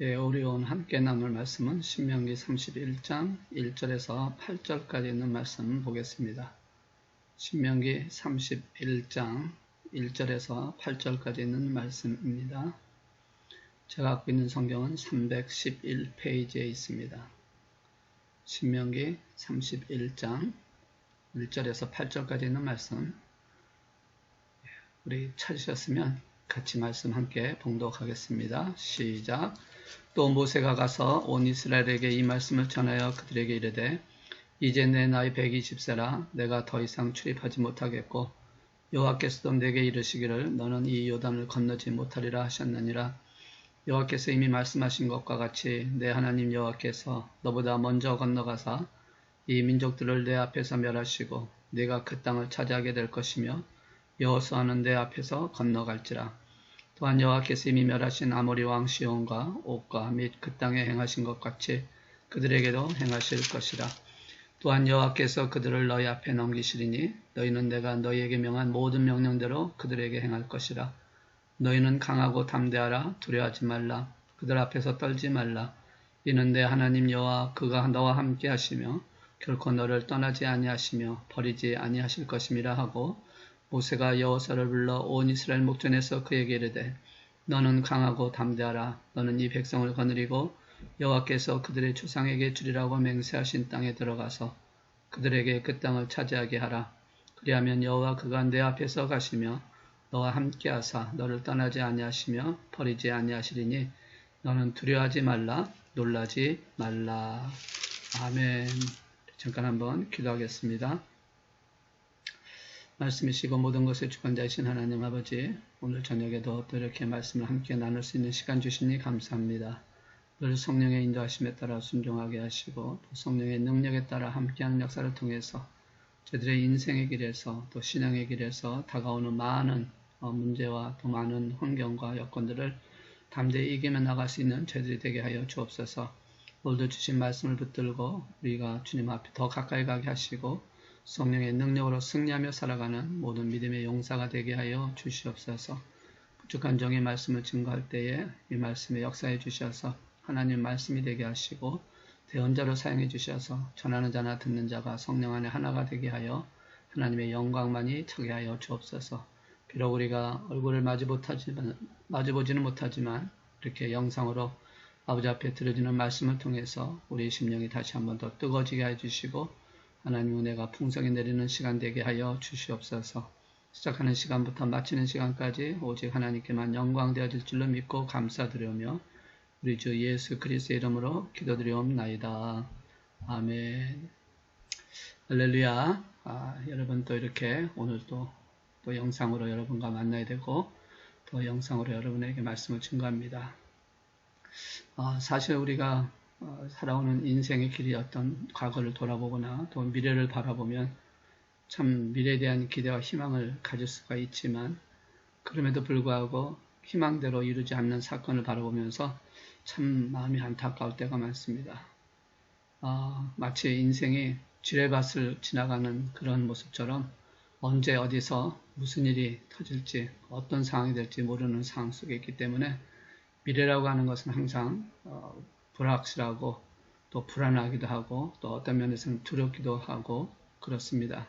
예, 우리 오늘 함께 나눌 말씀은 신명기 31장 1절에서 8절까지 있는 말씀 보겠습니다. 신명기 31장 1절에서 8절까지 있는 말씀입니다. 제가 갖고 있는 성경은 311페이지에 있습니다. 신명기 31장 1절에서 8절까지 있는 말씀, 우리 찾으셨으면 같이 말씀 함께 봉독하겠습니다. 시작. 또 모세가 가서 온 이스라엘에게 이 말씀을 전하여 그들에게 이르되, 이제 내 나이 120세라 내가 더 이상 출입하지 못하겠고 여호와께서도 내게 이르시기를 너는 이 요단을 건너지 못하리라 하셨느니라. 여호와께서 이미 말씀하신 것과 같이 내 하나님 여호와께서 너보다 먼저 건너가사 이 민족들을 내 앞에서 멸하시고 네가 그 땅을 차지하게 될 것이며 여호수아는 내 앞에서 건너갈지라. 또한 여호와께서 이미 멸하신 아모리 왕 시온과 옥과 및 그 땅에 행하신 것 같이 그들에게도 행하실 것이라. 또한 여호와께서 그들을 너희 앞에 넘기시리니 너희는 내가 너희에게 명한 모든 명령대로 그들에게 행할 것이라. 너희는 강하고 담대하라. 두려워하지 말라. 그들 앞에서 떨지 말라. 이는 내 하나님 여호와 그가 너와 함께 하시며 결코 너를 떠나지 아니하시며 버리지 아니하실 것임이라 하고, 모세가 여호수아를 불러 온 이스라엘 목전에서 그에게 이르되, 너는 강하고 담대하라. 너는 이 백성을 거느리고 여호와께서 그들의 조상에게 주리라고 맹세하신 땅에 들어가서 그들에게 그 땅을 차지하게 하라. 그리하면 여호와 그가 내 앞에서 가시며 너와 함께 하사 너를 떠나지 아니하시며 버리지 아니하시리니 너는 두려워하지 말라. 놀라지 말라. 아멘. 잠깐 한번 기도하겠습니다. 말씀이시고 모든 것의 주권자이신 하나님 아버지, 오늘 저녁에도 또 이렇게 말씀을 함께 나눌 수 있는 시간 주시니 감사합니다. 늘 성령의 인도하심에 따라 순종하게 하시고 또 성령의 능력에 따라 함께하는 역사를 통해서 저희들의 인생의 길에서 또 신앙의 길에서 다가오는 많은 문제와 또 많은 환경과 여건들을 담대히 이기며 나갈 수 있는 저희들이 되게 하여 주옵소서. 오늘도 주신 말씀을 붙들고 우리가 주님 앞에 더 가까이 가게 하시고 성령의 능력으로 승리하며 살아가는 모든 믿음의 용사가 되게 하여 주시옵소서. 부족한 종의 말씀을 증거할 때에 이 말씀에 역사해 주셔서 하나님 말씀이 되게 하시고 대언자로 사용해 주셔서 전하는 자나 듣는 자가 성령 안에 하나가 되게 하여 하나님의 영광만이 차게 하여 주옵소서. 비록 우리가 얼굴을 마주보지는 못하지만 이렇게 영상으로 아버지 앞에 들어지는 말씀을 통해서 우리 심령이 다시 한번 더 뜨거워지게 해주시고 하나님 은혜가 풍성히 내리는 시간 되게 하여 주시옵소서. 시작하는 시간부터 마치는 시간까지 오직 하나님께만 영광되어질 줄로 믿고 감사드리며 우리 주 예수 그리스도의 이름으로 기도드리옵나이다. 아멘. 할렐루야. 여러분 또 이렇게 오늘도 또 영상으로 여러분과 만나야 되고 또 영상으로 여러분에게 말씀을 증거합니다. 사실 우리가 살아오는 인생의 길이 어떤 과거를 돌아보거나 또 미래를 바라보면 참 미래에 대한 기대와 희망을 가질 수가 있지만, 그럼에도 불구하고 희망대로 이루지 않는 사건을 바라보면서 참 마음이 안타까울 때가 많습니다. 마치 인생이 지뢰밭을 지나가는 그런 모습처럼 언제 어디서 무슨 일이 터질지 어떤 상황이 될지 모르는 상황 속에 있기 때문에 미래라고 하는 것은 항상 불확실하고 또 불안하기도 하고 또 어떤 면에서는 두렵기도 하고 그렇습니다.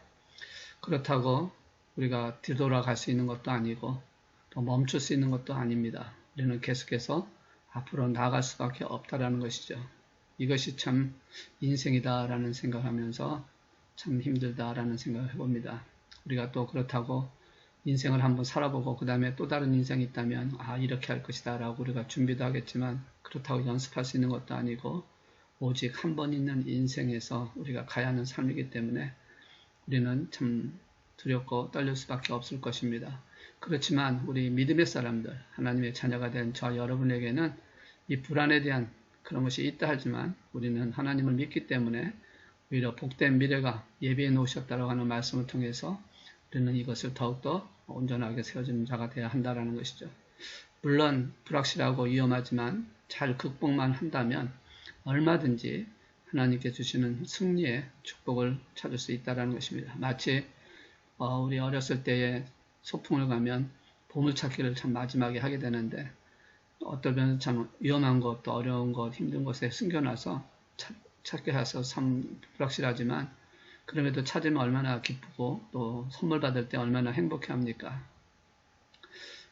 그렇다고 우리가 뒤돌아갈 수 있는 것도 아니고 또 멈출 수 있는 것도 아닙니다. 우리는 계속해서 앞으로 나아갈 수밖에 없다라는 것이죠. 이것이 참 인생이다라는 생각을 하면서 참 힘들다라는 생각을 해봅니다. 우리가 또 그렇다고 인생을 한번 살아보고 그 다음에 또 다른 인생이 있다면 이렇게 할 것이다 라고 우리가 준비도 하겠지만, 그렇다고 연습할 수 있는 것도 아니고 오직 한 번 있는 인생에서 우리가 가야 하는 삶이기 때문에 우리는 참 두렵고 떨릴 수밖에 없을 것입니다. 그렇지만 우리 믿음의 사람들, 하나님의 자녀가 된 저 여러분에게는 이 불안에 대한 그런 것이 있다 하지만 우리는 하나님을 믿기 때문에 오히려 복된 미래가 예비해 놓으셨다고 하는 말씀을 통해서 우리는 이것을 더욱더 온전하게 세워지는 자가 되어야 한다는 것이죠. 물론 불확실하고 위험하지만 잘 극복만 한다면 얼마든지 하나님께 주시는 승리의 축복을 찾을 수 있다는 것입니다. 마치 우리 어렸을 때에 소풍을 가면 보물찾기를 참 마지막에 하게 되는데 어떨 참 위험한 것, 또 어려운 것, 힘든 곳에 숨겨놔서 찾게 해서 참 불확실하지만 그럼에도 찾으면 얼마나 기쁘고 또 선물 받을 때 얼마나 행복해 합니까?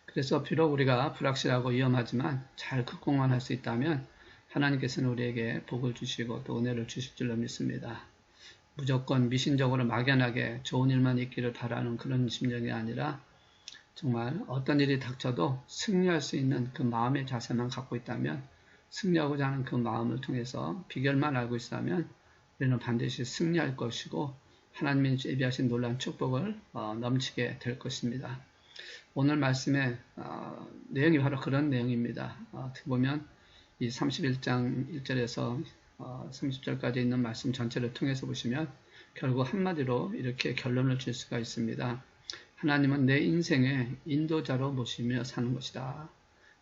그래서 비록 우리가 불확실하고 위험하지만 잘 극복만 할 수 있다면 하나님께서는 우리에게 복을 주시고 또 은혜를 주실 줄로 믿습니다. 무조건 미신적으로 막연하게 좋은 일만 있기를 바라는 그런 심정이 아니라 정말 어떤 일이 닥쳐도 승리할 수 있는 그 마음의 자세만 갖고 있다면 승리하고자 하는 그 마음을 통해서 비결만 알고 있다면 우리는 반드시 승리할 것이고 하나님이 예비하신 놀라운 축복을 넘치게 될 것입니다. 오늘 말씀의 내용이 바로 그런 내용입니다. 어떻게 보면 이 31장 1절에서 30절까지 있는 말씀 전체를 통해서 보시면 결국 한마디로 이렇게 결론을 줄 수가 있습니다. 하나님은 내 인생의 인도자로 모시며 사는 것이다.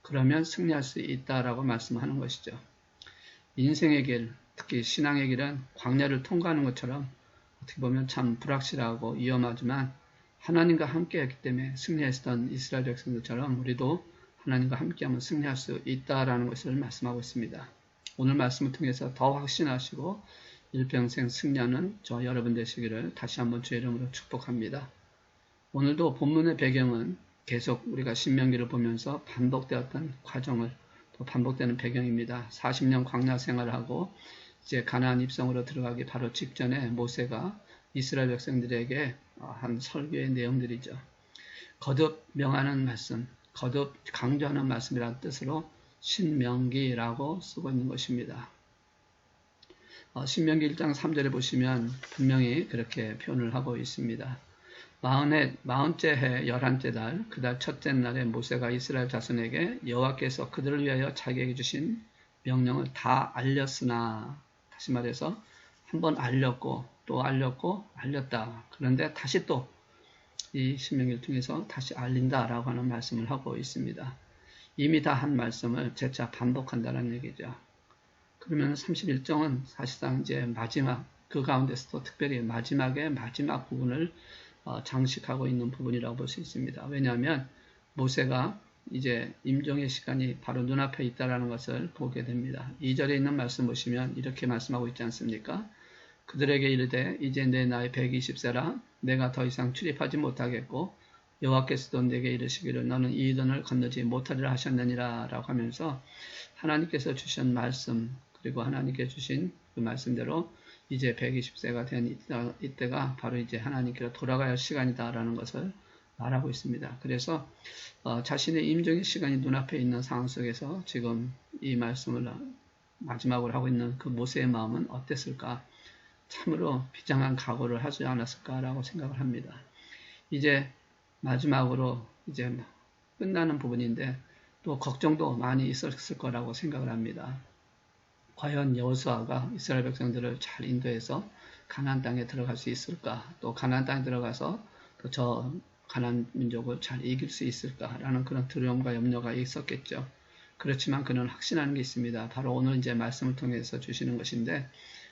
그러면 승리할 수 있다라고 말씀하는 것이죠. 인생의 길, 특히 신앙의 길은 광야를 통과하는 것처럼 어떻게 보면 참 불확실하고 위험하지만 하나님과 함께했기 때문에 승리했던 이스라엘 백성들처럼 우리도 하나님과 함께하면 승리할 수 있다라는 것을 말씀하고 있습니다. 오늘 말씀을 통해서 더 확신하시고 일평생 승리하는 저 여러분 되시기를 다시 한번 주의 이름으로 축복합니다. 오늘도 본문의 배경은 계속 우리가 신명기를 보면서 반복되었던 과정을 또 반복되는 배경입니다. 40년 광야 생활을 하고 이제 가나안 입성으로 들어가기 바로 직전에 모세가 이스라엘 백성들에게 한 설교의 내용들이죠. 거듭 명하는 말씀, 거듭 강조하는 말씀이라는 뜻으로 신명기라고 쓰고 있는 것입니다. 신명기 1장 3절에 보시면 분명히 그렇게 표현을 하고 있습니다. 40째 해 11째 달, 그달 첫째 날에 모세가 이스라엘 자손에게 여호와께서 그들을 위하여 자기에게 주신 명령을 다 알렸으나, 다시 말해서 한번 알렸고 또 알렸고 알렸다. 그런데 다시 또 이 신명기를 통해서 다시 알린다라고 하는 말씀을 하고 있습니다. 이미 다 한 말씀을 재차 반복한다는 얘기죠. 그러면 31장은 사실상 이제 마지막, 그 가운데서도 특별히 마지막의 마지막 부분을 장식하고 있는 부분이라고 볼 수 있습니다. 왜냐하면 모세가 이제 임종의 시간이 바로 눈앞에 있다는 것을 보게 됩니다. 2절에 있는 말씀 보시면 이렇게 말씀하고 있지 않습니까? 그들에게 이르되 이제 내 나이 120세라 내가 더 이상 출입하지 못하겠고 여호와께서도 내게 이르시기를 너는 이 이단을 건너지 못하리라 하셨느니라 라고 하면서 하나님께서 주신 말씀, 그리고 하나님께 주신 그 말씀대로 이제 120세가 된 이때가 바로 이제 하나님께로 돌아가야 할 시간이다라는 것을 말하고 있습니다. 그래서 자신의 임종의 시간이 눈앞에 있는 상황 속에서 지금 이 말씀을 마지막으로 하고 있는 그 모세의 마음은 어땠을까? 참으로 비장한 각오를 하지 않았을까라고 생각을 합니다. 이제 마지막으로 이제 끝나는 부분인데 또 걱정도 많이 있었을 거라고 생각을 합니다. 과연 여호수아가 이스라엘 백성들을 잘 인도해서 가나안 땅에 들어갈 수 있을까? 또 가나안 땅에 들어가서 또 저 가나안 민족을 잘 이길 수 있을까라는 그런 두려움과 염려가 있었겠죠. 그렇지만 그는 확신하는 게 있습니다. 바로 오늘 이제 말씀을 통해서 주시는 것인데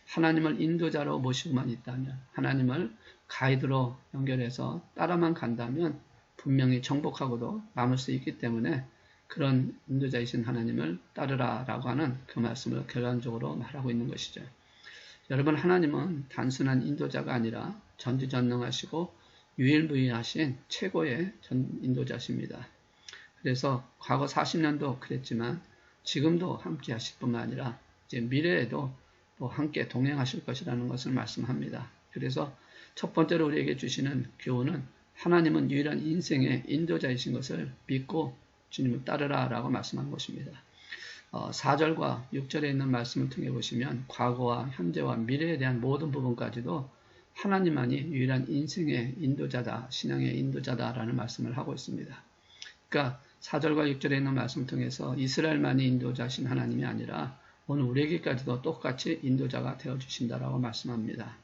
하나님을 인도자로 모시고만 있다면, 하나님을 가이드로 연결해서 따라만 간다면 분명히 정복하고도 남을 수 있기 때문에 그런 인도자이신 하나님을 따르라 라고 하는 그 말씀을 결론적으로 말하고 있는 것이죠. 여러분, 하나님은 단순한 인도자가 아니라 전지전능하시고 유일무이하신 최고의 인도자십니다. 그래서 과거 40년도 그랬지만 지금도 함께 하실 뿐만 아니라 이제 미래에도 또 함께 동행하실 것이라는 것을 말씀합니다. 그래서 첫 번째로 우리에게 주시는 교훈은 하나님은 유일한 인생의 인도자이신 것을 믿고 주님을 따르라 라고 말씀한 것입니다. 4절과 6절에 있는 말씀을 통해 보시면 과거와 현재와 미래에 대한 모든 부분까지도 하나님만이 유일한 인생의 인도자다, 신앙의 인도자다라는 말씀을 하고 있습니다. 그러니까 4절과 6절에 있는 말씀을 통해서 이스라엘만이 인도자신 하나님이 아니라 오늘 우리에게까지도 똑같이 인도자가 되어주신다라고 말씀합니다.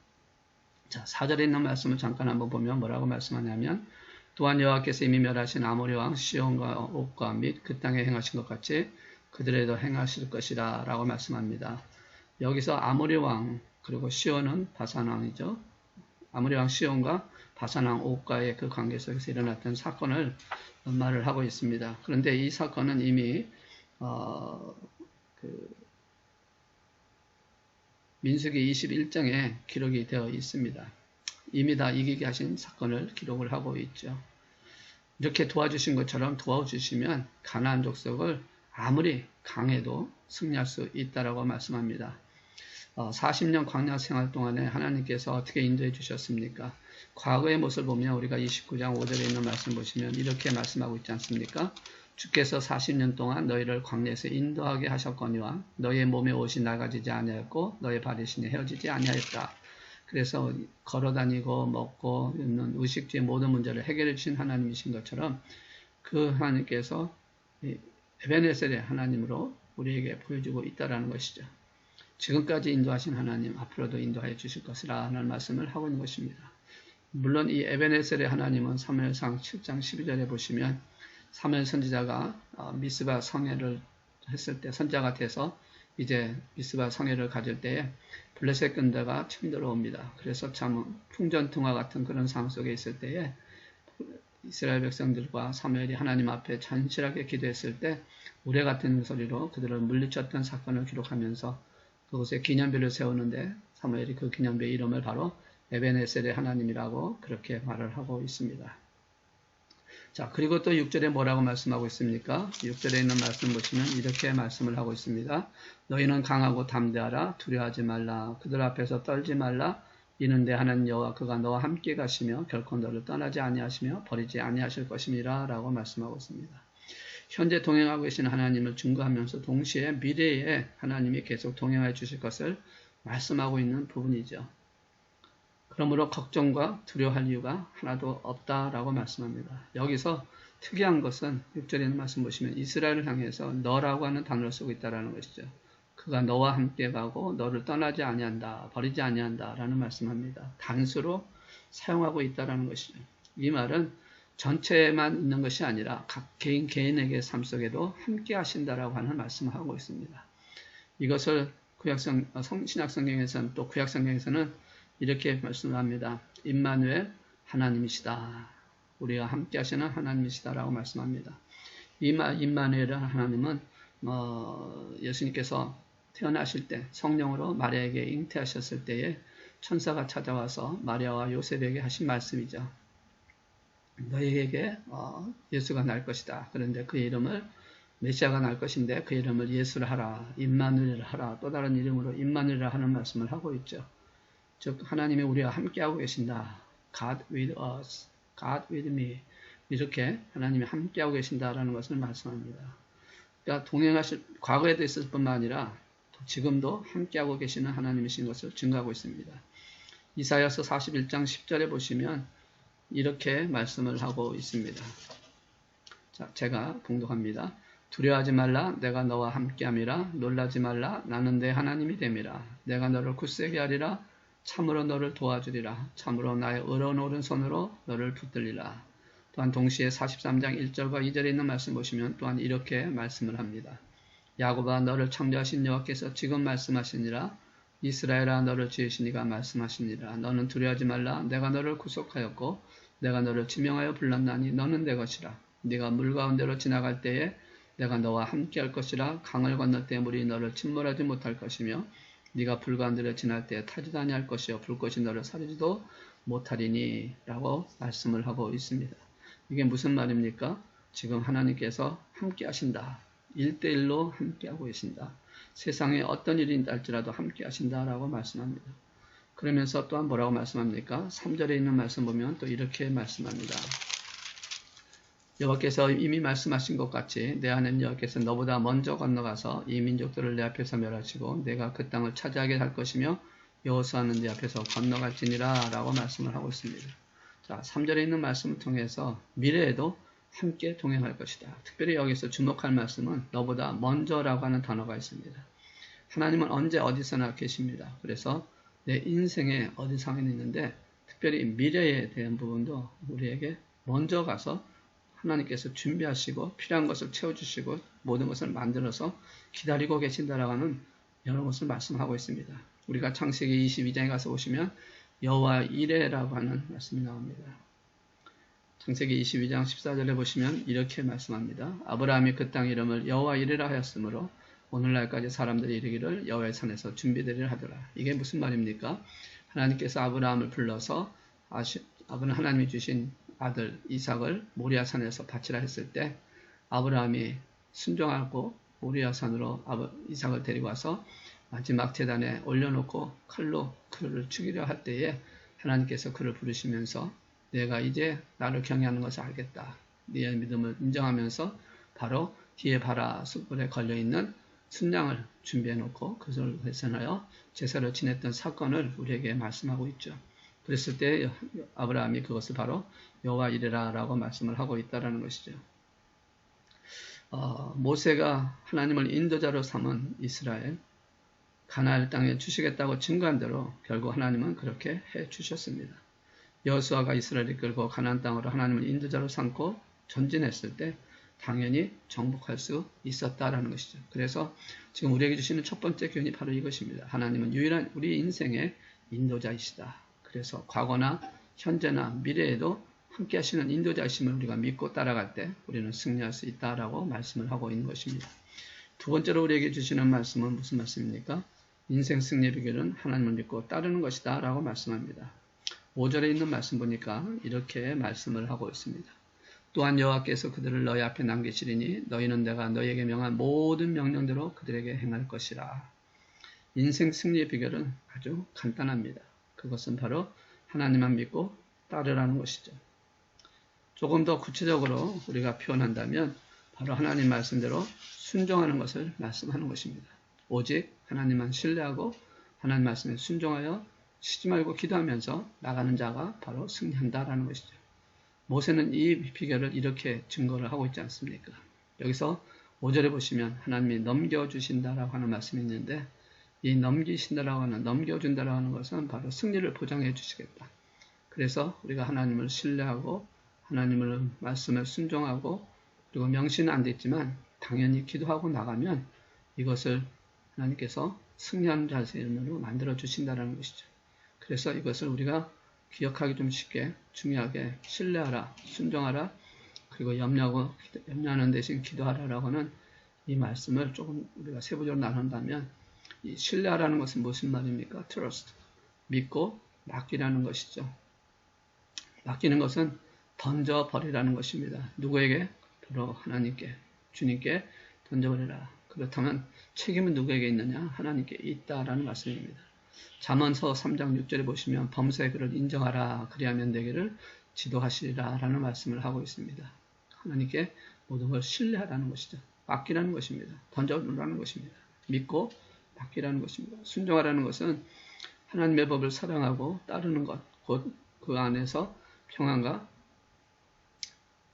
자, 4절에 있는 말씀을 잠깐 한번 보면 뭐라고 말씀하냐면 또한 여호와께서 이미 멸하신 아모리 왕 시온과 옥과 및 그 땅에 행하신 것 같이 그들에도 행하실 것이라 라고 말씀합니다. 여기서 아모리 왕 그리고 시온은 바산 왕이죠. 아모리 왕 시온과 바산 왕 옥과의 그 관계 속에서 일어났던 사건을 말을 하고 있습니다. 그런데 이 사건은 이미 그 민수기 21장에 기록이 되어 있습니다. 이미 다 이기게 하신 사건을 기록을 하고 있죠. 이렇게 도와주신 것처럼 도와주시면 가나안 족속을 아무리 강해도 승리할 수 있다라고 말씀합니다. 40년 광야 생활 동안에 하나님께서 어떻게 인도해 주셨습니까? 과거의 모습을 보면 우리가 29장 5절에 있는 말씀 보시면 이렇게 말씀하고 있지 않습니까? 주께서 40년 동안 너희를 광야에서 인도하게 하셨거니와 너희의 몸에 옷이 낡아지지 아니하였고 너희 발의 신이 헤어지지 아니하였다. 그래서 걸어다니고 먹고 입는 의식주의 모든 문제를 해결해 주신 하나님이신 것처럼 그 하나님께서 에베네셀의 하나님으로 우리에게 보여주고 있다는 것이죠. 지금까지 인도하신 하나님 앞으로도 인도하여 주실 것이라 하는 말씀을 하고 있는 것입니다. 물론 이 에베네셀의 하나님은 사무엘상 7장 12절에 보시면 사무엘 선지자가 미스바 성회를 했을 때 선자가 돼서 이제 미스바 성회를 가질 때에 블레셋 군대가 쳐들어옵니다. 그래서 참 풍전등화 같은 그런 상황 속에 있을 때에 이스라엘 백성들과 사무엘이 하나님 앞에 잔실하게 기도했을 때 우레 같은 소리로 그들을 물리쳤던 사건을 기록하면서 그곳에 기념비를 세우는데 사무엘이 그 기념비의 이름을 바로 에베네셀의 하나님이라고 그렇게 말을 하고 있습니다. 자, 그리고 또 6절에 뭐라고 말씀하고 있습니까? 6절에 있는 말씀 보시면 이렇게 말씀을 하고 있습니다. 너희는 강하고 담대하라. 두려워하지 말라. 그들 앞에서 떨지 말라. 이는 내 하나님 여호와 그가 너와 함께 가시며 결코 너를 떠나지 아니하시며 버리지 아니하실 것임이라 라고 말씀하고 있습니다. 현재 동행하고 계신 하나님을 증거하면서 동시에 미래에 하나님이 계속 동행해 주실 것을 말씀하고 있는 부분이죠. 그러므로 걱정과 두려워할 이유가 하나도 없다라고 말씀합니다. 여기서 특이한 것은 6절에 있는 말씀 보시면 이스라엘을 향해서 너라고 하는 단어를 쓰고 있다는 것이죠. 그가 너와 함께 가고 너를 떠나지 아니한다, 버리지 아니한다 라는 말씀합니다. 단수로 사용하고 있다는 것이죠. 이 말은 전체에만 있는 것이 아니라 각 개인에게 삶 속에도 함께 하신다라고 하는 말씀을 하고 있습니다. 이것을 신약 성경에서는 또 구약 성경에서는 이렇게 말씀을 합니다. 임마누엘 하나님이시다. 우리와 함께 하시는 하나님이시다라고 말씀합니다. 임마누엘 하나님은 예수님께서 태어나실 때 성령으로 마리아에게 잉태하셨을 때에 천사가 찾아와서 마리아와 요셉에게 하신 말씀이죠. 너희에게 예수가 날 것이다. 그런데 그 이름을 메시아가 날 것인데 그 이름을 예수를 하라. 임마누엘을 하라. 또 다른 이름으로 임마누엘을 하는 말씀을 하고 있죠. 즉 하나님이 우리와 함께하고 계신다. God with us. God with me. 이렇게 하나님이 함께하고 계신다라는 것을 말씀합니다. 그러니까 과거에도 있을 뿐만 아니라 지금도 함께하고 계시는 하나님이신 것을 증거하고 있습니다. 이사야서 41장 10절에 보시면 이렇게 말씀을 하고 있습니다. 자, 제가 봉독합니다. 두려워하지 말라. 내가 너와 함께함이라. 놀라지 말라. 나는 내 하나님이 됨이라. 내가 너를 굳세게 하리라. 참으로 너를 도와주리라. 참으로 나의 의로운 오른손으로 너를 붙들리라. 또한 동시에 43장 1절과 2절에 있는 말씀 보시면 또한 이렇게 말씀을 합니다. 야곱아 너를 창조하신 여호와께서 지금 말씀하시니라. 이스라엘아 너를 지으신 이가 말씀하시니라. 너는 두려워하지 말라. 내가 너를 구속하였고 내가 너를 지명하여 불렀나니 너는 내 것이라. 네가 물 가운데로 지나갈 때에 내가 너와 함께 할 것이라. 강을 건널 때 물이 너를 침몰하지 못할 것이며 네가 불 가운데로 지날 때에 타지도 아니할 것이요 불꽃이 너를 사르지도 못하리니 라고 말씀을 하고 있습니다. 이게 무슨 말입니까? 지금 하나님께서 함께 하신다. 1대1로 함께하고 계신다. 세상에 어떤 일이 날지라도 함께 하신다라고 말씀합니다. 그러면서 또한 뭐라고 말씀합니까? 3절에 있는 말씀 보면 또 이렇게 말씀합니다. 여호와께서 이미 말씀하신 것 같이 내 하나님 여호와께서 너보다 먼저 건너가서 이 민족들을 내 앞에서 멸하시고 내가 그 땅을 차지하게 할 것이며 여호수아는 내 앞에서 건너갈지니라 라고 말씀을 하고 있습니다. 자, 3절에 있는 말씀을 통해서 미래에도 함께 동행할 것이다. 특별히 여기서 주목할 말씀은 너보다 먼저라고 하는 단어가 있습니다. 하나님은 언제 어디서나 계십니다. 그래서 내 인생에 어디상에 있는데 특별히 미래에 대한 부분도 우리에게 먼저 가서 하나님께서 준비하시고 필요한 것을 채워주시고 모든 것을 만들어서 기다리고 계신다라고 하는 여러 것을 말씀하고 있습니다. 우리가 창세기 22장에 가서 보시면 여호와 이레라고 하는 말씀이 나옵니다. 창세기 22장 14절에 보시면 이렇게 말씀합니다. 아브라함이 그 땅 이름을 여호와 이레라 하였으므로 오늘날까지 사람들이 이르기를 여호와의 산에서 준비되리라 하더라. 이게 무슨 말입니까? 하나님께서 아브라함을 불러서 하나님이 주신 아들 이삭을 모리아산에서 바치라 했을 때 아브라함이 순종하고 모리아산으로 이삭을 데리고 와서 마지막 제단에 올려놓고 칼로 그를 죽이려 할 때에 하나님께서 그를 부르시면서 내가 이제 나를 경외하는 것을 알겠다. 네의 믿음을 인정하면서 바로 뒤에 바라 숯불에 걸려있는 순양을 준비해놓고 그것을 회선하여 제사를 지냈던 사건을 우리에게 말씀하고 있죠. 그랬을 때 아브라함이 그것을 바로 여호와 이레라 라고 말씀을 하고 있다는 것이죠. 모세가 하나님을 인도자로 삼은 이스라엘 가나안 땅에 주시겠다고 증거한 대로 결국 하나님은 그렇게 해 주셨습니다. 여호수아가 이스라엘을 끌고 가나안 땅으로 하나님을 인도자로 삼고 전진했을 때 당연히 정복할 수 있었다라는 것이죠. 그래서 지금 우리에게 주시는 첫 번째 교훈이 바로 이것입니다. 하나님은 유일한 우리 인생의 인도자이시다. 그래서 과거나 현재나 미래에도 함께 하시는 인도자이심을 우리가 믿고 따라갈 때 우리는 승리할 수 있다라고 말씀을 하고 있는 것입니다. 두 번째로 우리에게 주시는 말씀은 무슨 말씀입니까? 인생 승리의 비결은 하나님을 믿고 따르는 것이다 라고 말씀합니다. 5절에 있는 말씀 보니까 이렇게 말씀을 하고 있습니다. 또한 여호와께서 그들을 너희 앞에 남기시리니 너희는 내가 너희에게 명한 모든 명령대로 그들에게 행할 것이라. 인생 승리의 비결은 아주 간단합니다. 그것은 바로 하나님만 믿고 따르라는 것이죠. 조금 더 구체적으로 우리가 표현한다면 바로 하나님 말씀대로 순종하는 것을 말씀하는 것입니다. 오직 하나님만 신뢰하고 하나님 말씀에 순종하여 쉬지 말고 기도하면서 나가는 자가 바로 승리한다라는 것이죠. 모세는 이 비결을 이렇게 증거를 하고 있지 않습니까? 여기서 5절에 보시면 하나님이 넘겨주신다라고 하는 말씀이 있는데 이 넘기신다라고 하는, 넘겨준다라고 하는 것은 바로 승리를 보장해 주시겠다. 그래서 우리가 하나님을 신뢰하고 하나님을 말씀에 순종하고 그리고 명시는 안 됐지만 당연히 기도하고 나가면 이것을 하나님께서 승리하는 자세로 만들어 주신다는 것이죠. 그래서 이것을 우리가 기억하기 좀 쉽게 중요하게 신뢰하라, 순종하라, 그리고 염려하는 대신 기도하라라고 하는 이 말씀을 조금 우리가 세부적으로 나눈다면 이 신뢰하라는 것은 무슨 말입니까? trust, 믿고 맡기라는 것이죠. 맡기는 것은 던져버리라는 것입니다. 누구에게? 바로 하나님께, 주님께 던져버리라. 그렇다면 책임은 누구에게 있느냐? 하나님께 있다라는 말씀입니다. 잠언서 3장 6절에 보시면 범사의 그를 인정하라 그리하면 내게를 지도하시리라 라는 말씀을 하고 있습니다. 하나님께 모든 걸 신뢰하라는 것이죠. 맡기라는 것입니다. 던져놓으라는 것입니다. 믿고 맡기라는 것입니다. 순종하라는 것은 하나님의 법을 사랑하고 따르는 것, 곧 그 안에서 평안과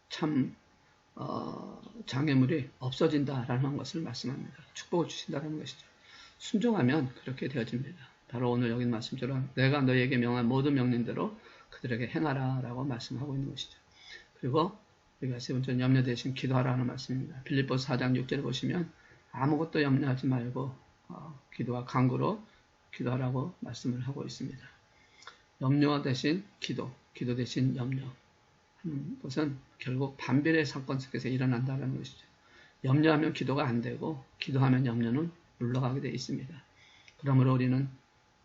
참 장애물이 없어진다라는 것을 말씀합니다. 축복을 주신다는 것이죠. 순종하면 그렇게 되어집니다. 바로 오늘 여기 말씀처럼 내가 너희에게 명한 모든 명령대로 그들에게 행하라 라고 말씀하고 있는 것이죠. 그리고 우리가 세 번째는 염려 대신 기도하라는 말씀입니다. 빌립보서 4장 6절에 보시면 아무것도 염려하지 말고 기도와 간구로 기도하라고 말씀을 하고 있습니다. 염려 대신 기도 대신 염려 하는 것은 결국 반비례 사건 속에서 일어난다는 것이죠. 염려하면 기도가 안 되고 기도하면 염려는 물러가게 되어 있습니다. 그러므로 우리는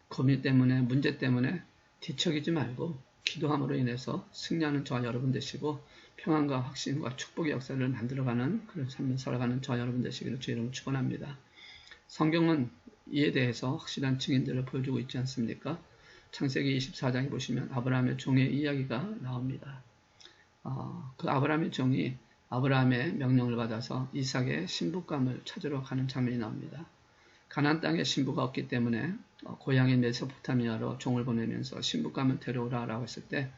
고민 때문에 문제 때문에 뒤척이지 말고 기도함으로 인해서 승리하는 저와 여러분 되시고 평안과 확신과 축복의 역사를 만들어가는 그런 삶을 살아가는 저와 여러분 되시기를 주의 이름으로 축원합니다. 성경은 이에 대해서 확실한 증인들을 보여주고 있지 않습니까? 창세기 24장에 보시면 아브라함의 종의 이야기가 나옵니다. 그 아브라함의 종이 아브라함의 명령을 받아서 이삭의 신부감을 찾으러 가는 장면이 나옵니다. 가나안 땅에 신부가 없기 때문에 고향인 메소포타미아로 종을 보내면서 신부감을 데려오라 라고 했을 때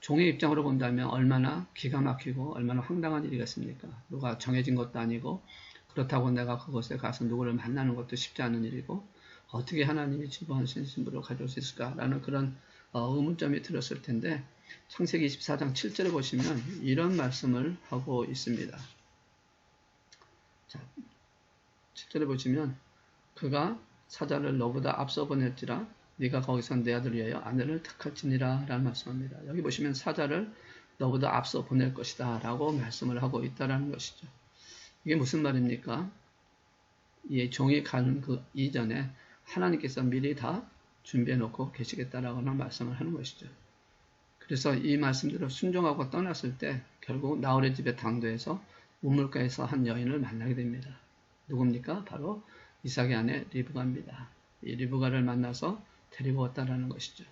종의 입장으로 본다면 얼마나 기가 막히고 얼마나 황당한 일이겠습니까? 누가 정해진 것도 아니고 그렇다고 내가 그곳에 가서 누구를 만나는 것도 쉽지 않은 일이고 어떻게 하나님이 지도하신 신부를 가져올 수 있을까라는 그런 의문점이 들었을 텐데 창세기 24장 7절에 보시면 이런 말씀을 하고 있습니다. 자, 7절에 보시면 그가 사자를 너보다 앞서 보냈지라 네가 거기서 내 아들 위하여 아내를 택할지니라 라는 말씀합니다. 여기 보시면 사자를 너보다 앞서 보낼 것이다 라고 말씀을 하고 있다라는 것이죠. 이게 무슨 말입니까? 이 종이 가는 그 이전에 하나님께서 미리 다 준비해 놓고 계시겠다라고 말씀을 하는 것이죠. 그래서 이 말씀대로 순종하고 떠났을 때 결국 나홀의 집의 당도에서 우물가에서 한 여인을 만나게 됩니다. 누굽니까? 바로 이삭의 아내 리브가입니다. 이 리브가를 만나서 데리고 왔다라는 것이죠.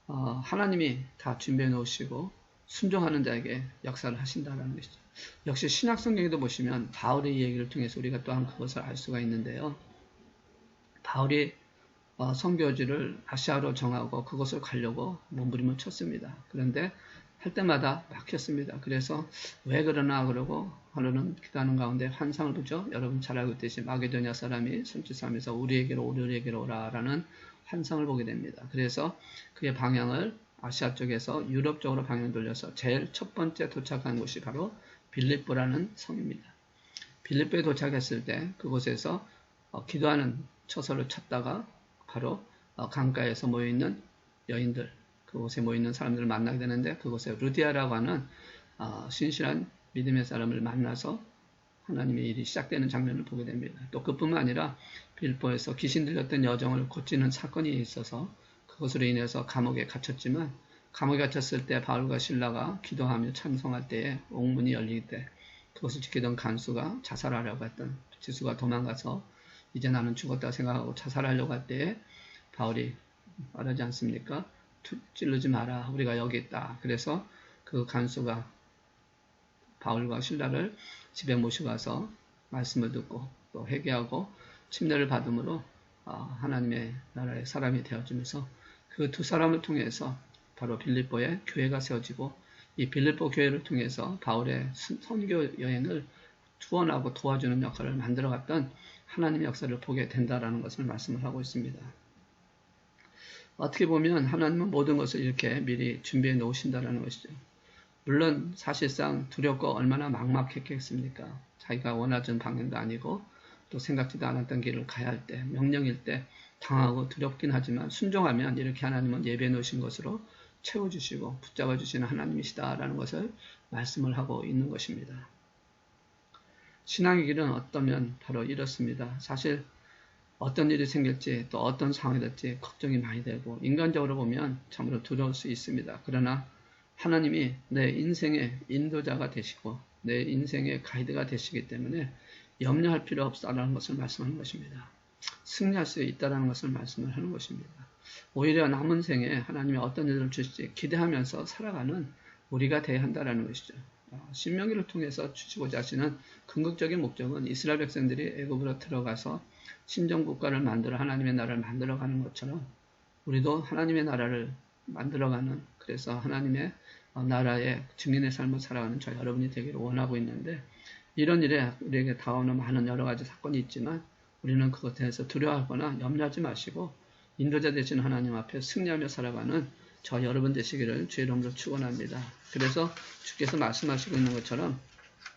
하나님이 다 준비해 놓으시고 순종하는 자에게 역사를 하신다라는 것이죠. 역시 신약 성경에도 보시면 바울의 얘기를 통해서 우리가 또한 그것을 알 수가 있는데요. 바울이 선교지를 아시아로 정하고 그것을 가려고 몸부림을 쳤습니다. 그런데 할 때마다 막혔습니다. 그래서 왜 그러나 그러고 하루는 기도하는 가운데 환상을 보죠. 여러분 잘 알고 있듯이 마게도냐 사람이 손짓하면서 우리에게로 오라라는 환상을 보게 됩니다. 그래서 그의 방향을 아시아 쪽에서 유럽 쪽으로 방향 돌려서 제일 첫 번째 도착한 곳이 바로 빌립보라는 성입니다. 빌립보에 도착했을 때 그곳에서 기도하는 처소를 찾다가 바로 강가에서 모여있는 여인들, 그곳에 모여있는 사람들을 만나게 되는데 그곳에 루디아라고 하는 신실한 믿음의 사람을 만나서 하나님의 일이 시작되는 장면을 보게 됩니다. 또 그뿐만 아니라 빌립보에서 귀신 들렸던 여정을 고치는 사건이 있어서 그것으로 인해서 감옥에 갇혔지만 감옥에 갇혔을 때 바울과 실라가 기도하며 찬송할 때에 옥문이 열릴 때 그것을 지키던 간수가 자살하려고 했던 지수가 도망가서 이제 나는 죽었다 생각하고 자살하려고 할 때에 바울이 말하지 않습니까? 찌르지 마라. 우리가 여기 있다. 그래서 그 간수가 바울과 실라를 집에 모셔가서 말씀을 듣고 또 회개하고 침례를 받음으로 하나님의 나라의 사람이 되어주면서 그 두 사람을 통해서 바로 빌립보에 교회가 세워지고 이 빌립보 교회를 통해서 바울의 선교 여행을 투원하고 도와주는 역할을 만들어갔던 하나님의 역사를 보게 된다라는 것을 말씀을 하고 있습니다. 어떻게 보면 하나님은 모든 것을 이렇게 미리 준비해 놓으신다라는 것이죠. 물론 사실상 두렵고 얼마나 막막했겠습니까? 자기가 원하던 방향도 아니고 또 생각지도 않았던 길을 가야 할 때, 명령일 때 당하고 두렵긴 하지만 순종하면 이렇게 하나님은 예배해 놓으신 것으로 채워주시고 붙잡아 주시는 하나님이시다라는 것을 말씀을 하고 있는 것입니다. 신앙의 길은 어떠면 바로 이렇습니다. 사실 어떤 일이 생길지 또 어떤 상황이 될지 걱정이 많이 되고 인간적으로 보면 참으로 두려울 수 있습니다. 그러나 하나님이 내 인생의 인도자가 되시고 내 인생의 가이드가 되시기 때문에 염려할 필요 없다라는 것을 말씀하는 것입니다. 승리할 수 있다라는 것을 말씀을 하는 것입니다. 오히려 남은 생에 하나님이 어떤 일을 주실지 기대하면서 살아가는 우리가 되어야 한다라는 것이죠. 신명기를 통해서 주시고자 하시는 궁극적인 목적은 이스라엘 백성들이 애굽으로 들어가서 신정국가를 만들어 하나님의 나라를 만들어가는 것처럼 우리도 하나님의 나라를 만들어가는 그래서 하나님의 나라의 증인의 삶을 살아가는 저 여러분이 되기를 원하고 있는데 이런 일에 우리에게 다가오는 많은 여러 가지 사건이 있지만 우리는 그것에 대해서 두려워하거나 염려하지 마시고 인도자 되신 하나님 앞에 승리하며 살아가는 저 여러분 되시기를 주의 이름으로 축원합니다. 그래서 주께서 말씀하시고 있는 것처럼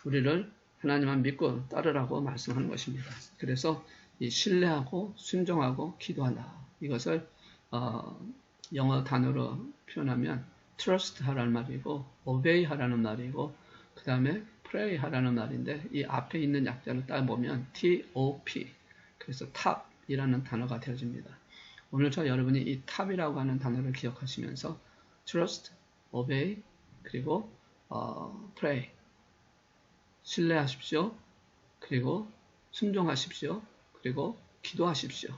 우리를 하나님만 믿고 따르라고 말씀하는 것입니다. 그래서 이 신뢰하고 순종하고 기도한다. 이것을 영어 단어로 표현하면 trust 하라는 말이고 obey 하라는 말이고 그 다음에 pray 하라는 말인데 이 앞에 있는 약자를 따보면 top 그래서 탑이라는 단어가 되어집니다. 오늘 저 여러분이 이 탑이라고 하는 단어를 기억하시면서 trust, obey, 그리고 pray 신뢰하십시오. 그리고 순종하십시오. 그리고 기도하십시오.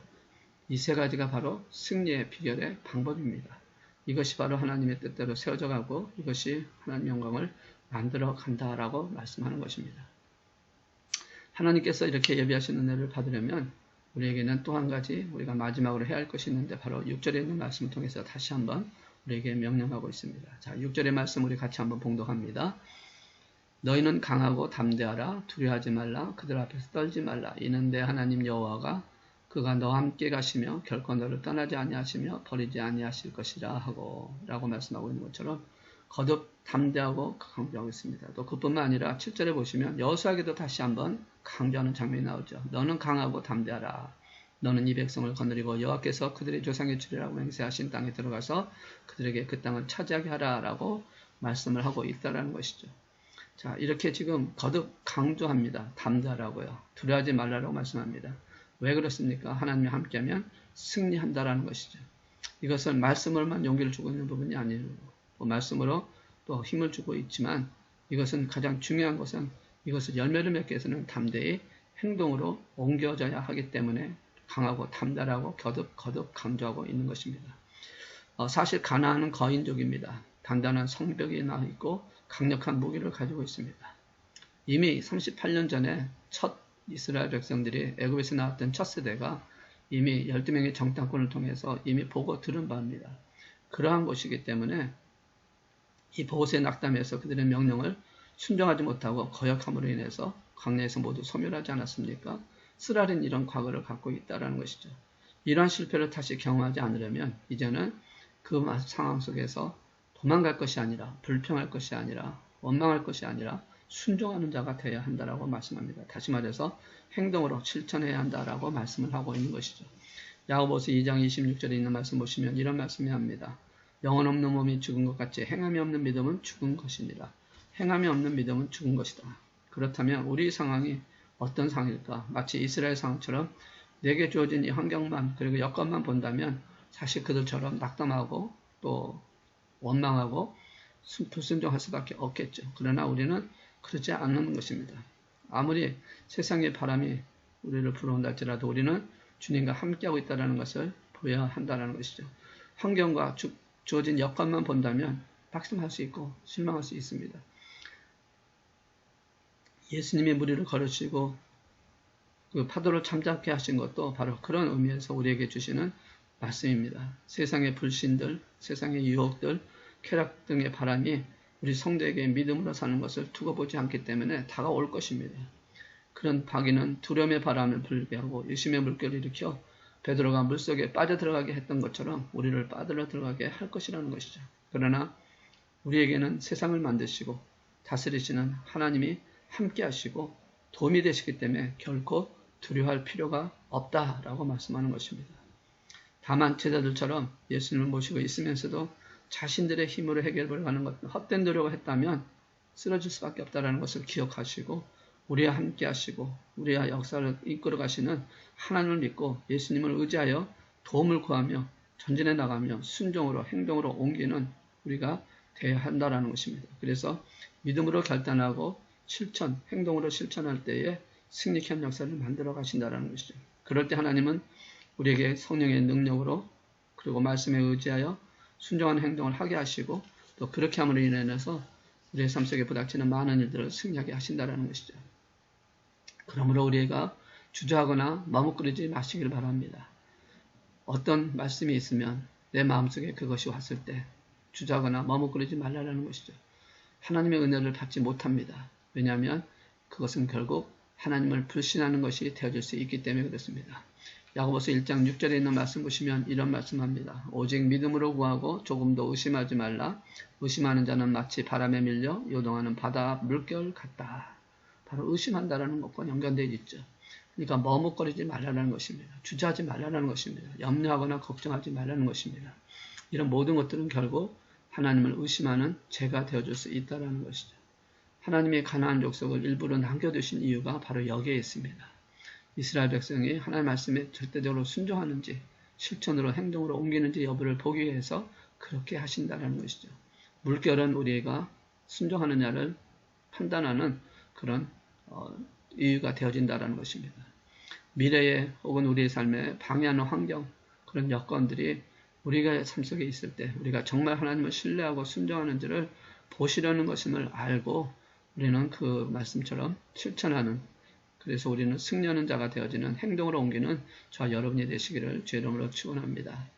이 세 가지가 바로 승리의 비결의 방법입니다. 이것이 바로 하나님의 뜻대로 세워져 가고 이것이 하나님 영광을 만들어 간다라고 말씀하는 것입니다. 하나님께서 이렇게 예비하신 은혜를 받으려면 우리에게는 또 한 가지 우리가 마지막으로 해야 할 것이 있는데 바로 6절에 있는 말씀을 통해서 다시 한번 우리에게 명령하고 있습니다. 자, 6절의 말씀 우리 같이 한번 봉독합니다. 너희는 강하고 담대하라. 두려워하지 말라. 그들 앞에서 떨지 말라. 이는 내 하나님 여호와가 그가 너와 함께 가시며 결코 너를 떠나지 아니하시며 버리지 아니하실 것이라 하고 라고 말씀하고 있는 것처럼 거듭 담대하고 강조하고 있습니다. 또 그뿐만 아니라 7절에 보시면 여호수아에게도 다시 한번 강조하는 장면이 나오죠. 너는 강하고 담대하라. 너는 이 백성을 거느리고 여호와께서 그들의 조상의 주리라고 맹세하신 땅에 들어가서 그들에게 그 땅을 차지하게 하라 라고 말씀을 하고 있다라는 것이죠. 자, 이렇게 지금 거듭 강조합니다. 담자라고요. 두려워하지 말라고 말씀합니다. 왜 그렇습니까? 하나님이 함께하면 승리한다라는 것이죠. 이것은 말씀으로만 용기를 주고 있는 부분이 아니에요. 말씀으로 또 힘을 주고 있지만 이것은 가장 중요한 것은 이것을 열매를 맺기 위해서는 담대히 행동으로 옮겨져야 하기 때문에 강하고 담대하고 거듭 강조하고 있는 것입니다. 사실 가나안은 거인족입니다. 단단한 성벽이 나 있고 강력한 무기를 가지고 있습니다. 이미 38년 전에 첫 이스라엘 백성들이 애굽에서 나왔던 첫 세대가 이미 12명의 정탐꾼을 통해서 이미 보고 들은 바입니다. 그러한 것이기 때문에 이 보호세 낙담에서 그들의 명령을 순종하지 못하고 거역함으로 인해서 광야에서 모두 소멸하지 않았습니까? 스라린 이런 과거를 갖고 있다는 것이죠. 이러한 실패를 다시 경험하지 않으려면 이제는 그 상황 속에서 도망갈 것이 아니라 불평할 것이 아니라 원망할 것이 아니라 순종하는 자가 되어야 한다라고 말씀합니다. 다시 말해서 행동으로 실천해야 한다라고 말씀을 하고 있는 것이죠. 야고보서 2장 26절에 있는 말씀 보시면 이런 말씀이 합니다. 영혼 없는 몸이 죽은 것 같이 행함이 없는 믿음은 죽은 것이니라. 행함이 없는 믿음은 죽은 것이다. 그렇다면 우리 상황이 어떤 상황일까? 마치 이스라엘 상황처럼 내게 주어진 이 환경만 그리고 여건만 본다면 사실 그들처럼 낙담하고 또 원망하고 불순종할 수밖에 없겠죠. 그러나 우리는 그렇지 않는 것입니다. 아무리 세상의 바람이 우리를 불어온다 할지라도 우리는 주님과 함께하고 있다는 것을 보여야 한다는 것이죠. 환경과 주어진 여건만 본다면 낙심할 수 있고 실망할 수 있습니다. 예수님이 무리를 걸으시고 그 파도를 잠잠케 하신 것도 바로 그런 의미에서 우리에게 주시는 말씀입니다. 세상의 불신들, 세상의 유혹들, 쾌락 등의 바람이 우리 성도에게 믿음으로 사는 것을 두고 보지 않기 때문에 다가올 것입니다. 그런 바위는 두려움의 바람을 불게 하고 의심의 물결을 일으켜 베드로가 물속에 빠져들어가게 했던 것처럼 우리를 빠져 들어가게 할 것이라는 것이죠. 그러나 우리에게는 세상을 만드시고 다스리시는 하나님이 함께 하시고 도움이 되시기 때문에 결코 두려워할 필요가 없다라고 말씀하는 것입니다. 다만 제자들처럼 예수님을 모시고 있으면서도 자신들의 힘으로 해결을 하는 것, 헛된 노력을 했다면 쓰러질 수밖에 없다는 것을 기억하시고 우리와 함께 하시고 우리와 역사를 이끌어 가시는 하나님을 믿고 예수님을 의지하여 도움을 구하며 전진해 나가며 순종으로 행동으로 옮기는 우리가 되어야 한다는 것입니다. 그래서 믿음으로 결단하고 행동으로 실천할 때에 승리한 역사를 만들어 가신다는 것이죠. 그럴 때 하나님은 우리에게 성령의 능력으로 그리고 말씀에 의지하여 순종하는 행동을 하게 하시고 또 그렇게 함으로 인해서 우리의 삶 속에 부닥치는 많은 일들을 승리하게 하신다는 것이죠. 그러므로 우리가 주저하거나 머뭇거리지 마시길 바랍니다. 어떤 말씀이 있으면 내 마음속에 그것이 왔을 때 주저하거나 머뭇거리지 말라는 것이죠. 하나님의 은혜를 받지 못합니다. 왜냐하면 그것은 결국 하나님을 불신하는 것이 되어질 수 있기 때문에 그렇습니다. 야고보서 1장 6절에 있는 말씀 보시면 이런 말씀합니다. 오직 믿음으로 구하고 조금도 의심하지 말라. 의심하는 자는 마치 바람에 밀려 요동하는 바다 물결 같다. 바로 의심한다라는 것과 연관되어 있죠. 그러니까 머뭇거리지 말라는 것입니다. 주저하지 말라는 것입니다. 염려하거나 걱정하지 말라는 것입니다. 이런 모든 것들은 결국 하나님을 의심하는 죄가 되어줄 수 있다는 것이죠. 하나님의 가나안 족속을 일부러 남겨두신 이유가 바로 여기에 있습니다. 이스라엘 백성이 하나님의 말씀에 절대적으로 순종하는지 실천으로 행동으로 옮기는지 여부를 보기 위해서 그렇게 하신다는 것이죠. 물결은 우리가 순종하느냐를 판단하는 그런 이유가 되어진다는 것입니다. 미래에 혹은 우리의 삶에 방해하는 환경, 그런 여건들이 우리가 삶 속에 있을 때 우리가 정말 하나님을 신뢰하고 순종하는지를 보시려는 것임을 알고 우리는 그 말씀처럼 실천하는, 그래서 우리는 승리하는 자가 되어지는 행동으로 옮기는 저와 여러분이 되시기를 주의 이름으로 축원합니다.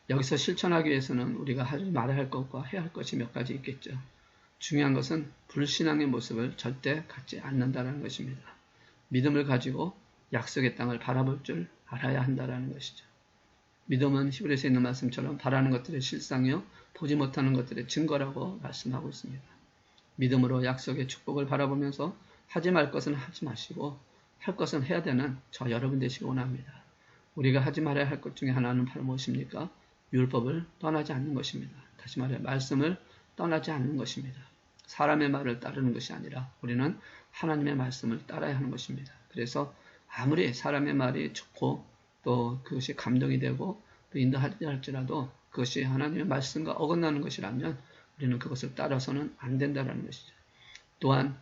여기서 실천하기 위해서는 우리가 하지 말아야 할 것과 해야 할 것이 몇 가지 있겠죠. 중요한 것은 불신앙의 모습을 절대 갖지 않는다는 것입니다. 믿음을 가지고 약속의 땅을 바라볼 줄 알아야 한다는 것이죠. 믿음은 히브리서에 있는 말씀처럼 바라는 것들의 실상이요 보지 못하는 것들의 증거라고 말씀하고 있습니다. 믿음으로 약속의 축복을 바라보면서 하지 말 것은 하지 마시고 할 것은 해야 되는 저 여러분 되시기 원합니다. 우리가 하지 말아야 할 것 중에 하나는 바로 무엇입니까? 율법을 떠나지 않는 것입니다. 다시 말해 말씀을 떠나지 않는 것입니다. 사람의 말을 따르는 것이 아니라 우리는 하나님의 말씀을 따라야 하는 것입니다. 그래서 아무리 사람의 말이 좋고 또 그것이 감동이 되고 또 인도하지 할지라도 그것이 하나님의 말씀과 어긋나는 것이라면 우리는 그것을 따라서는 안 된다는 것이죠. 또한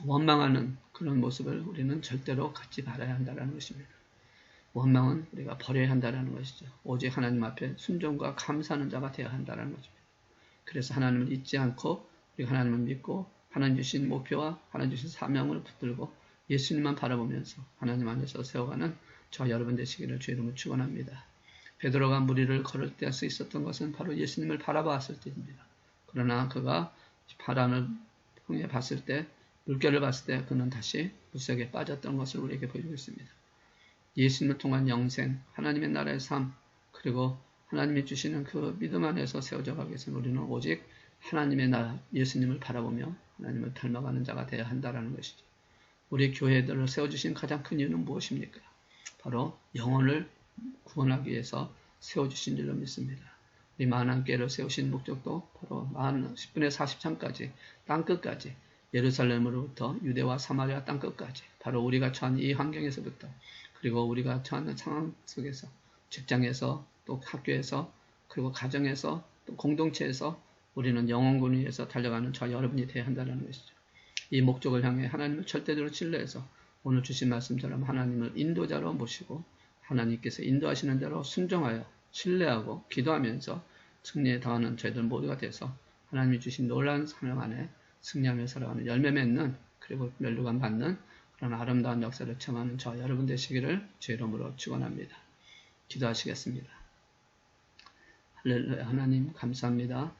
원망하는 그런 모습을 우리는 절대로 갖지 말아야 한다는 것입니다. 원망은 우리가 버려야 한다는 것이죠. 오직 하나님 앞에 순종과 감사하는 자가 되어야 한다는 것입니다. 그래서 하나님을 잊지 않고 우리가 하나님을 믿고 하나님 주신 목표와 하나님 주신 사명을 붙들고 예수님만 바라보면서 하나님 안에서 세워가는 저 여러분 되시기를 주의 이름으로 축원합니다. 베드로가 무리를 걸을 때 수 있었던 것은 바로 예수님을 바라봤을 때입니다. 그러나 그가 바람을 통해 봤을 때 물결을 봤을 때 그는 다시 무색에 빠졌던 것을 우리에게 보여주고 있습니다. 예수님을 통한 영생, 하나님의 나라의 삶, 그리고 하나님이 주시는 그 믿음 안에서 세워져 가기 위해서는 우리는 오직 하나님의 나라, 예수님을 바라보며 하나님을 닮아가는 자가 되어야 한다는 것이죠. 우리 교회들을 세워주신 가장 큰 이유는 무엇입니까? 바로 영혼을 구원하기 위해서 세워주신 줄로 믿습니다. 우리 만왕교회를 세우신 목적도 바로 10분의 40창까지 땅끝까지 예루살렘으로부터 유대와 사마리아 땅끝까지 바로 우리가 처한 이 환경에서부터 그리고 우리가 처한 상황 속에서 직장에서 또 학교에서 그리고 가정에서 또 공동체에서 우리는 영혼군을 위해서 달려가는 저 여러분이 되어야 한다는 것이죠. 이 목적을 향해 하나님을 절대적으로 신뢰해서 오늘 주신 말씀처럼 하나님을 인도자로 모시고 하나님께서 인도하시는 대로 순종하여 신뢰하고 기도하면서 승리에 더하는 저희들 모두가 돼서 하나님이 주신 놀라운 사명 안에 승리하며 살아가는 열매 맺는 그리고 멸류관 받는 그런 아름다운 역사를 청하는 저 여러분 되시기를 주의 이름으로 축원합니다. 기도하시겠습니다. 할렐루야. 하나님 감사합니다.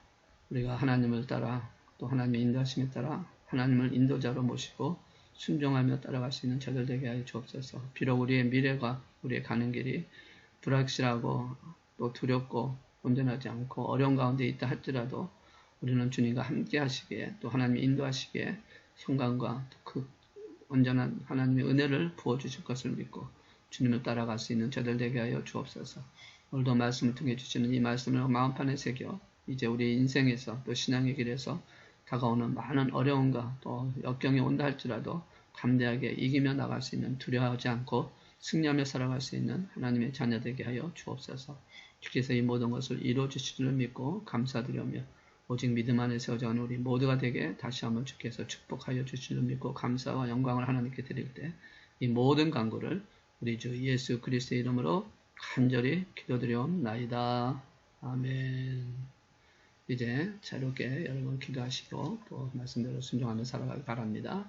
우리가 하나님을 따라 또 하나님의 인도하심에 따라 하나님을 인도자로 모시고 순종하며 따라갈 수 있는 저들 되게 하여 주옵소서. 비록 우리의 미래가 우리의 가는 길이 불확실하고 또 두렵고 온전하지 않고 어려운 가운데 있다 할지라도 우리는 주님과 함께 하시기에 또 하나님이 인도하시기에 평강과 그 온전한 하나님의 은혜를 부어주실 것을 믿고 주님을 따라갈 수 있는 저들 되게 하여 주옵소서. 오늘도 말씀을 통해 주시는 이 말씀을 마음판에 새겨 이제 우리 인생에서 또 신앙의 길에서 다가오는 많은 어려움과 또 역경이 온다 할지라도 담대하게 이기며 나갈 수 있는 두려워하지 않고 승리하며 살아갈 수 있는 하나님의 자녀 되게 하여 주옵소서. 주께서 이 모든 것을 이루어 주실 줄 믿고 감사드리며 오직 믿음 안에 세워져가는 우리 모두가 되게 다시 한번 주께서 축복하여 주실 줄 믿고 감사와 영광을 하나님께 드릴 때 이 모든 간구를 우리 주 예수 그리스도의 이름으로 간절히 기도드려옵나이다. 아멘. 이제 자유롭게 여러분 기도하시고 또 말씀대로 순종하며 살아가기 바랍니다.